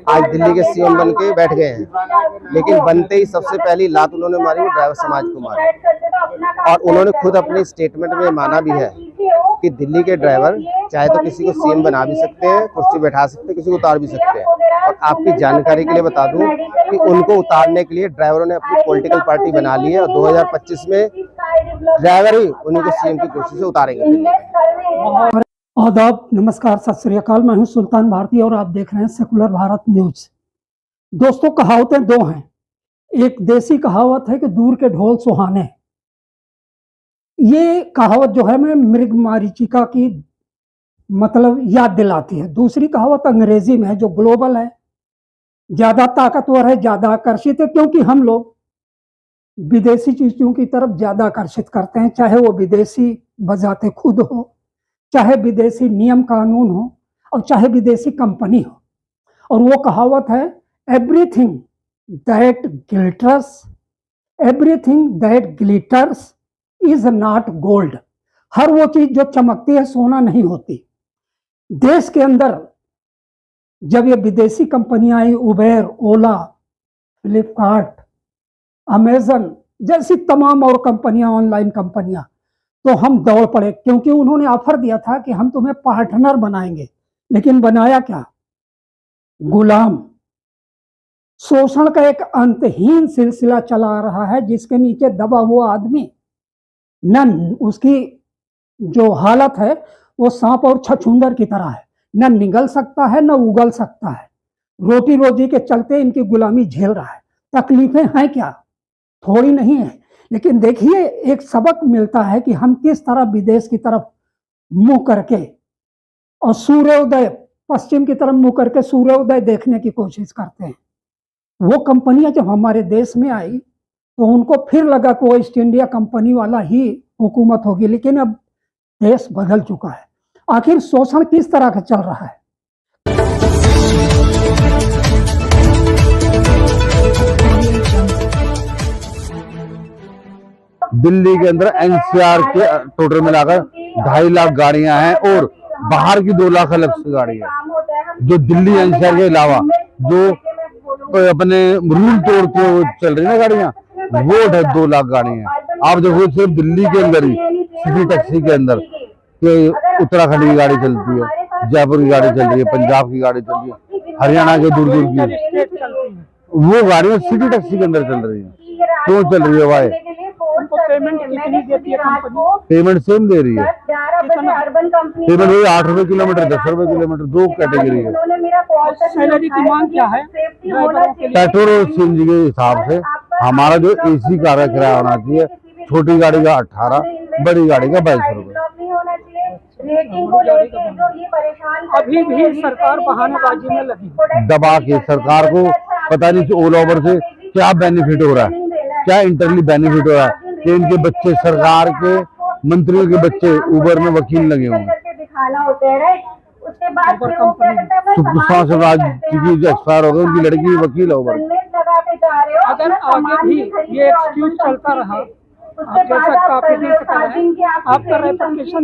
आज दिल्ली के सीएम बन के बैठ गए हैं, लेकिन बनते ही सबसे पहली लात उन्होंने मारी वो ड्राइवर समाज को मारी। और उन्होंने खुद अपने स्टेटमेंट में माना भी है कि दिल्ली के ड्राइवर चाहे तो किसी को सीएम बना भी सकते हैं, कुर्सी बैठा सकते हैं, किसी को उतार भी सकते हैं। और आपकी जानकारी के लिए बता दूं कि उनको उतारने के लिए ड्राइवरों ने अपनी पॉलिटिकल पार्टी बना ली है और 2025 में ड्राइवर ही उन्हीं को सीएम की कुर्सी से उतारेंगे। आदाब, नमस्कार, सत श्री अकाल। मैं हूं सुल्तान भारती और आप देख रहे हैं सेकुलर भारत न्यूज। दोस्तों, कहावतें दो हैं। एक देसी कहावत है कि दूर के ढोल सुहाने। ये कहावत जो है मैं मृग मारीचिका की मतलब याद दिलाती है। दूसरी कहावत अंग्रेजी में है जो ग्लोबल है, ज्यादा ताकतवर है, ज्यादा आकर्षित है, क्योंकि हम लोग विदेशी चीजों की तरफ ज्यादा आकर्षित करते हैं, चाहे वो विदेशी बजाते खुद हो, चाहे विदेशी नियम कानून हो और चाहे विदेशी कंपनी हो। और वो कहावत है, everything that glitters is not gold. हर वो चीज जो चमकती है सोना नहीं होती। देश के अंदर जब ये विदेशी कंपनियां आई, उबेर, ओला, फ्लिपकार्ट, अमेजन जैसी तमाम और कंपनियां, ऑनलाइन कंपनियां, तो हम दौड़ पड़े, क्योंकि उन्होंने ऑफर दिया था कि हम तुम्हें पार्टनर बनाएंगे। लेकिन बनाया क्या? गुलाम। शोषण का एक अंतहीन सिलसिला चला रहा है, जिसके नीचे दबा हुआ आदमी न उसकी जो हालत है वो सांप और छछूंदर की तरह है, न निगल सकता है न उगल सकता है। रोटी रोजी के चलते इनकी गुलामी झेल रहा है। तकलीफें हैं क्या? थोड़ी नहीं है। लेकिन देखिए, एक सबक मिलता है कि हम किस तरह विदेश की तरफ मुंह करके और सूर्योदय, पश्चिम की तरफ मुंह करके सूर्योदय देखने की कोशिश करते हैं। वो कंपनियां जब हमारे देश में आई तो उनको फिर लगा कि वो ईस्ट इंडिया कंपनी वाला ही हुकूमत होगी, लेकिन अब देश बदल चुका है। आखिर शोषण किस तरह का चल रहा है? दिल्ली के अंदर एनसीआर के टोटल मिलाकर 2.5 लाख गाड़ियां हैं और बाहर की 2 लाख अलग से गाड़ी है। जो दिल्ली एनसीआर के अलावा जो अपने रूल तोड़ के चल रही है गाड़ियां, वो 2 लाख गाड़ी है। आप देखो सिर्फ दिल्ली के अंदर ही सिटी टैक्सी के अंदर उत्तराखंड की गाड़ी चलती है, जयपुर की गाड़ी चल रही है, पंजाब की गाड़ी चल रही है, हरियाणा के दूर दूर की वो गाड़ियां सिटी टैक्सी के अंदर चल रही है। क्यों चल रही है भाई? पेमेंट कितनी देती है कंपनी? पेमेंट सेम दे रही है। पेमेंट वही 8 रुपए किलोमीटर, 10 रुपए किलोमीटर, 2 कैटेगरी है। सैलरी की मांग क्या है? पेट्रोल और सीएनजी के हिसाब से हमारा जो एसी का किराया होना चाहिए, छोटी गाड़ी का 18, बड़ी गाड़ी का 22 रुपए। अभी भी सरकार बहानेबाजी में लगी, दबा के सरकार को पता नहीं ऑल ओवर से क्या बेनिफिट हो रहा है, क्या इंटरनली बेनिफिट हो रहा है कि इनके बच्चे, सरकार के मंत्रियों के बच्चे उबर में वकील लगे होंगे। सुषमा स्वराज जी एक्सपायर हो गए, उनकी लड़की वकील है उबर। अगर आगे भी ये एक्सक्यूज चलता रहा, आपका रेपुटेशन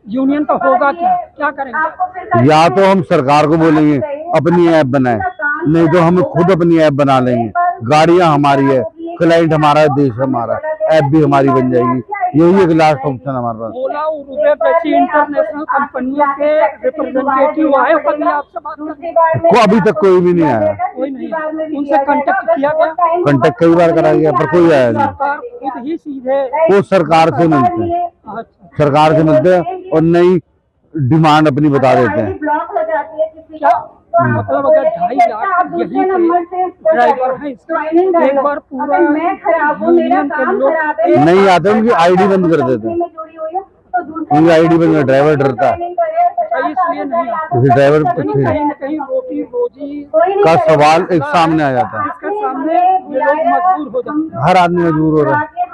यूनियन का होगा क्या करेंगे? या तो हम सरकार को बोलेंगे अपनी ऐप बनाए, नहीं तो हम खुद अपनी ऐप बना लेंगे। गाड़ियां हमारी है, क्लाइंट हमारा है, देश हमारा, ऐप भी हमारी बन जाएगी। यही एक लास्ट ऑप्शन हमारे पास। ओला और उबेर जैसी इंटरनेशनल कंपनियों के रिप्रेजेंटेटिव आए कभी आपसे बात करने को? अभी तक कोई भी नहीं आया। कोई नहीं, उनसे कांटेक्ट किया गया? कांटेक्ट कई बार कराया गया पर कोई आया नहीं। सरकार खुद ही सीधे वो सरकार से मिलते हैं, सरकार से मिलते हैं और नई डिमांड अपनी बता देते हैं। क्या मतलब अगर 2.5 लाख यही ड्राइवर है, एक बार पूरा यूनियन के लोग नहीं आते, उनकी आईडी बंद कर देते हैं। उनकी आईडी बंद, ड्राइवर डरता है इसलिए नहीं आता। ड्राइवर कहीं न कहीं रोटी रोजी का सवाल एक सामने आ जाता है, इसके सामने ये लोग मजबूर हो जाते हैं। हर आदमी मजबूर हो रहा है।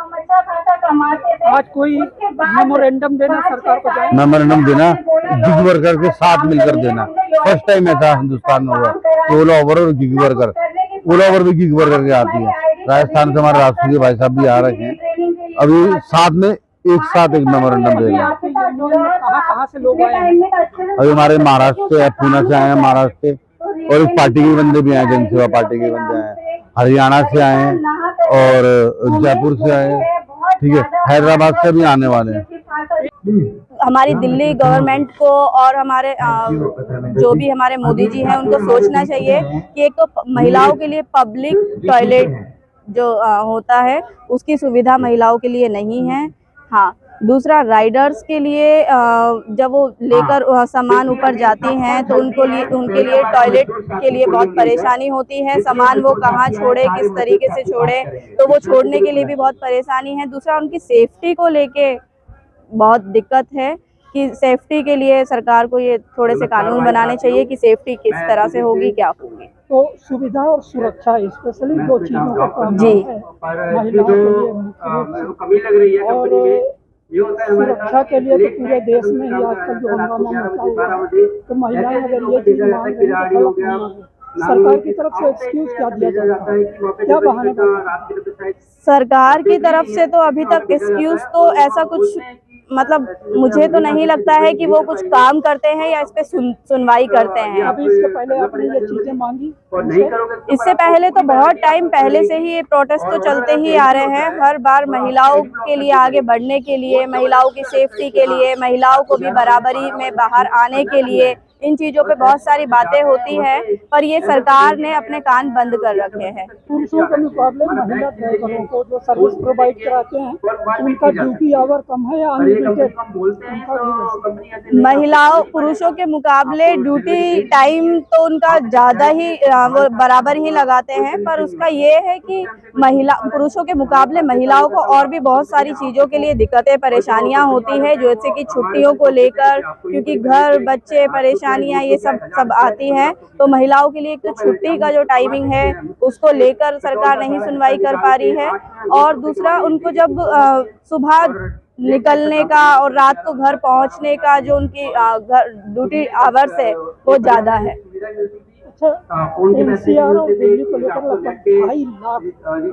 आज कोई मेमोरेंडम देना सरकार को जाए, मेमोरेंडम देना, गिग वर्कर के साथ मिलकर देना। फर्स्ट टाइम ऐसा हिंदुस्तान में हुआ। ओला ओवर और गिग वर्कर, ओला ओवर भी गिग वर्कर के आती है। राजस्थान से हमारे राष्ट्रीय भाई साहब भी आ रहे हैं, अभी साथ में एक साथ एक मेमोरेंडम दे रहे हैं। कहाँ से लोग आए हैं? अभी हमारे महाराष्ट्र से, पुणे से आए हैं, महाराष्ट्र से और इस पार्टी के बंदे भी आए, जन सेवा पार्टी के बंदे आए, हरियाणा से आए हैं और जयपुर से आए हैं, ठीक है, हैदराबाद से भी आने वाले हैं। हमारी दिल्ली गवर्नमेंट को और हमारे जो भी हमारे मोदी जी हैं उनको सोचना चाहिए कि एक तो महिलाओं के लिए पब्लिक टॉयलेट जो होता है उसकी सुविधा महिलाओं के लिए नहीं है। हाँ, दूसरा राइडर्स के लिए जब वो लेकर सामान ऊपर जाती हैं तो उनके लिए टॉयलेट के लिए बहुत परेशानी होती है। सामान वो कहाँ छोड़े, किस तरीके से छोड़े, तो वो छोड़ने के लिए भी बहुत परेशानी है। दूसरा उनकी सेफ्टी को लेके बहुत दिक्कत है कि सेफ्टी के लिए सरकार को ये थोड़े से कानून बनाने चाहिए कि सेफ्टी किस तरह से होगी, क्या होगी। तो सुविधा और सुरक्षा स्पेशली दो चीजों का काम जी। है महिलाओं के लिए और सुरक्षा के लिए तो पूरे देश में ही आजकल जो हंगामा मचा हुआ है, तो महिलाएं अगर ये चीज मांग रही है तो गलत नहीं है। सरकार की तरफ से एक्सक्यूज क्या दिया जाता है, क्या बहाने बनाते हैं? सरकार की तरफ से तो अभी तक एक्सक्यूज तो ऐसा कुछ मतलब मुझे तो नहीं लगता है कि वो कुछ काम करते हैं या इस पे सुनवाई करते हैं। अभी इसके पहले आपने ये चीजें मांगी? इससे पहले तो बहुत टाइम पहले से ही ये प्रोटेस्ट तो चलते ही आ रहे हैं। हर बार महिलाओं के लिए आगे बढ़ने के लिए, महिलाओं की सेफ्टी के लिए, महिलाओं को भी बराबरी में बाहर आने के लिए, इन चीजों पे बहुत सारी बातें होती है, पर ये सरकार ने अपने कान बंद कर रखे हैं। पुरुषों के मुकाबले महिला ड्राइवरों को जो सर्विस प्रोवाइड कराते हैं उनका ड्यूटी आवर कम है या अनलिमिटेड? महिलाओं पुरुषों के मुकाबले ड्यूटी टाइम तो उनका ज्यादा ही वो बराबर ही लगाते हैं, पर उसका ये है कि पुरुषों के मुकाबले महिलाओं को और भी बहुत सारी चीजों के लिए दिक्कतें परेशानियां होती है, जैसे कि छुट्टियों को लेकर, क्योंकि घर बच्चे परेशानियां ये सब आती हैं। तो महिलाओं के लिए एक तो छुट्टी का जो टाइमिंग है उसको लेकर सरकार नहीं सुनवाई कर पा रही है, और दूसरा उनको जब सुबह निकलने का और रात को घर पहुंचने का जो उनकी ड्यूटी आवर्स है वो ज्यादा है। अच्छा, एनसीआर और दिल्ली को लेकर लगभग 2.5 लाख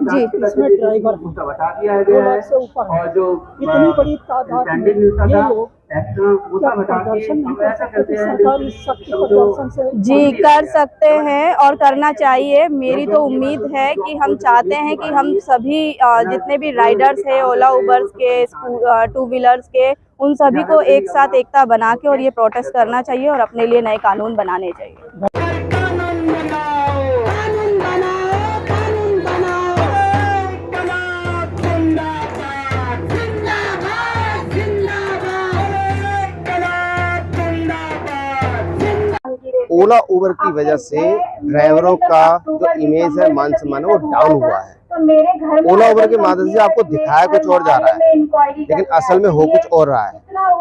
जी इसमें ड्राइवर 2 लाख से ऊपर है। इतनी बड़ी तादाद में ये लोग क्या प्रदर्शन नहीं कर सकते कि सरकार इस सख्त प्रदर्शन से? जी कर सकते हैं और करना चाहिए। मेरी तो उम्मीद है कि हम चाहते हैं कि हम सभी जितने भी राइडर्स हैं, ओला उबर्स के, टू व्हीलर्स के, उन सभी को एक साथ एकता बना के और ये प्रोटेस्ट करना चाहिए और अपने लिए नए कानून बनाने चाहिए। ओला उबर की वजह से ड्राइवरों का जो इमेज है, मान सम्मान है, वो डाउन हुआ है। ओला उबर के माध्यम से आपको दिखाया कुछ और जा रहा है, लेकिन असल में हो कुछ और रहा है।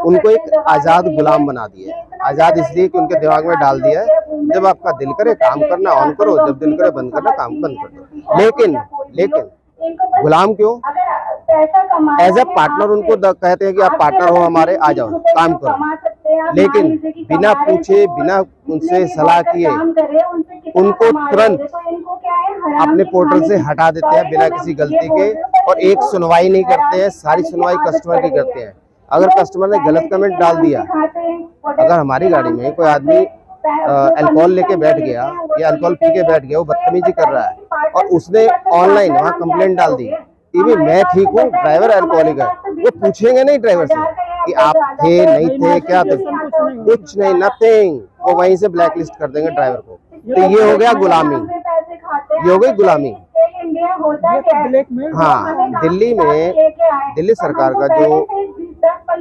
उनको एक आजाद गुलाम बना दिया है। आजाद इसलिए कि उनके दिमाग में डाल दिया है जब आपका दिल करे काम करना ऑन करो, जब दिल करे बंद करना काम बंद कर दो। लेकिन गुलाम क्यों? एज ए पार्टनर उनको कहते हैं कि आप पार्टनर हो हमारे, आ जाओ काम करो, लेकिन बिना पूछे, बिना उनसे सलाह किए उनको तुरंत अपने पोर्टल से हटा देते हैं बिना किसी गलती के, और एक सुनवाई नहीं करते हैं। सारी सुनवाई कस्टमर की करते हैं। अगर कस्टमर ने गलत कमेंट डाल दिया, अगर हमारी गाड़ी में कोई आदमी अल्कोहल लेके बैठ गया या अल्कोहल पी के बैठ गया, वो बदतमीजी कर रहा है और उसने ऑनलाइन वहाँ कंप्लेंट डाल दी कि भाई मैं ठीक हूँ, ड्राइवर अल्कोहलिक है, वो पूछेंगे नहीं ड्राइवर से कि आप थे नहीं थे, क्या थे, कुछ नहीं, नथिंग। वो वहीं से ब्लैक लिस्ट कर देंगे ड्राइवर को। तो ये हो गया गुलामी, ये हो गई गुलामी। हाँ, दिल्ली सरकार का जो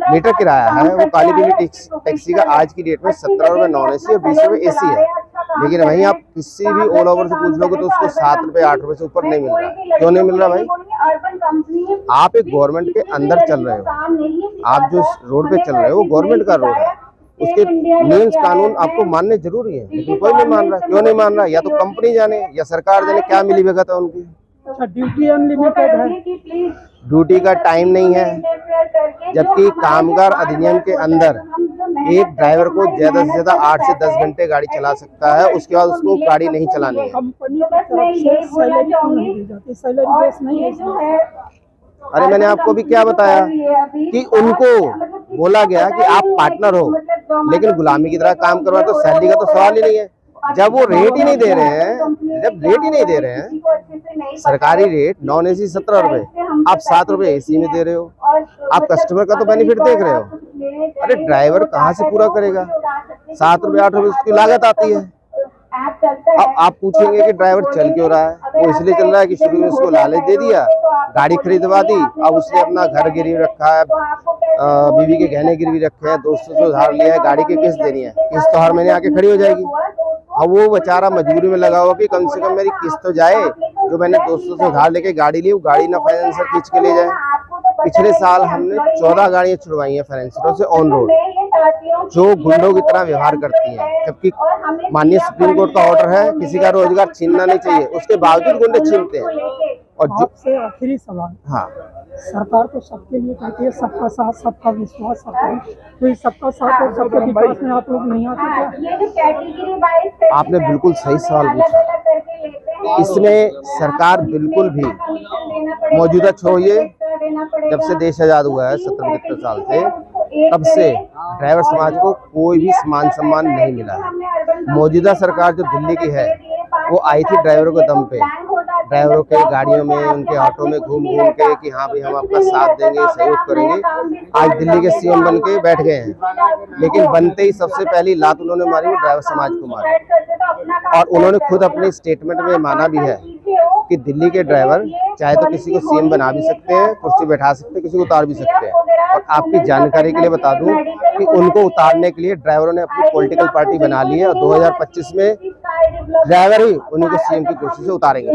मीटर किराया है वो काली पीली टैक्सी का आज की डेट में 17 रुपए नॉन एसी और 20 रुपए एसी है, लेकिन वहीं आप किसी भी ओला उबर से पूछ लोगे तो उसको 7 रुपए 8 रुपए से ऊपर नहीं मिल रहा। क्यों नहीं मिल रहा भाई? आप एक गवर्नमेंट के अंदर चल रहे हो, आप जो रोड पे चल रहे हो वो गवर्नमेंट का रोड है, उसके नियम कानून आपको मानने जरूरी है, लेकिन कोई नहीं मान रहा। क्यों नहीं मान रहा? या तो कंपनी जाने या सरकार जाने क्या मिली भगत है उनकी। ड्यूटी अनलिमिटेड है, ड्यूटी का टाइम नहीं है, जबकि कामगार अधिनियम के अंदर एक ड्राइवर को ज्यादा से ज्यादा 8 से 10 घंटे गाड़ी चला सकता है, उसके बाद उसको गाड़ी नहीं चलानी है। कंपनी की तरफ से सैलरी क्यों नहीं दी जाती? सैलरी बेस नहीं है इसमें। अरे मैंने आपको भी क्या बताया कि उनको बोला गया कि आप पार्टनर हो, लेकिन गुलामी की तरह काम करवा, तो सैलरी का तो सवाल ही नहीं है। जब वो रेट ही नहीं दे रहे हैं, जब रेट ही नहीं दे रहे हैं, सरकारी रेट नॉन एसी 17 रुपए, आप 7 रुपए एसी में दे रहे हो, आप कस्टमर का तो बेनिफिट देख रहे हो। अरे ड्राइवर कहाँ से पूरा करेगा? 7 रुपए 8 रुपए उसकी लागत आती है। अब आप पूछेंगे कि ड्राइवर चल क्यों रहा है? वो इसलिए चल रहा है कि शुरू में उसको लालच दे दिया, गाड़ी खरीदवा दी, अब उसने अपना घर गिरवी रखा है, बीवी के गहने गिरवी रखे हैं, दोस्तों से उधार लिया है, गाड़ी की किस्त देनी है, किस्त तो हर महीने आके खड़ी हो जाएगी। अब वो बेचारा मजबूरी में लगा हुआ कि कम से कम मेरी किस्त तो जाए, जो मैंने दोस्तों से उधार लेके गाड़ी ली वो गाड़ी ना फाइनेंसर खींच के ले जाए। पिछले साल हमने 14 गाड़ियां छुड़वाई हैं फाइनेंसरों से ऑन रोड, जो गुंडों की तरह व्यवहार करती हैं, जबकि माननीय सुप्रीम कोर्ट का ऑर्डर है किसी का रोजगार छीनना नहीं चाहिए, उसके बावजूद गुंडे छीनते हैं। और जो आपसे आखिरी सवाल, हाँ, सरकार तो सबके लिए कहती है सबका साथ सबका विश्वास, तो इस सबका साथ और सबका विकास में आप लोग नहीं आते क्या? आपने बिल्कुल सही सवाल पूछा। इसमें सरकार बिल्कुल भी मौजूदा छोड़िए, जब से देश आजाद हुआ है 70-75 साल से, तब से ड्राइवर समाज को कोई भी मान सम्मान नहीं मिला है। मौजूदा सरकार जो दिल्ली की है वो आई थी ड्राइवरों के दम पे, ड्राइवरों के गाड़ियों में, उनके ऑटो में घूम घूम के कि हाँ भाई हम आपका साथ देंगे, सहयोग करेंगे। आज दिल्ली के सीएम बन के बैठ गए हैं, लेकिन बनते ही सबसे पहली लात उन्होंने मारी वो ड्राइवर समाज को मारी। और उन्होंने खुद अपने स्टेटमेंट में माना भी है कि दिल्ली के ड्राइवर चाहे तो किसी को सीएम बना भी सकते हैं, कुर्सी बैठा सकते हैं, किसी को उतार भी सकते हैं। और आपकी जानकारी के लिए बता दूं कि उनको उतारने के लिए ड्राइवरों ने अपनी पॉलिटिकल पार्टी बना ली है और 2025 में ड्राइवर ही उन्हीं को सीएम की कुर्सी से उतारेंगे।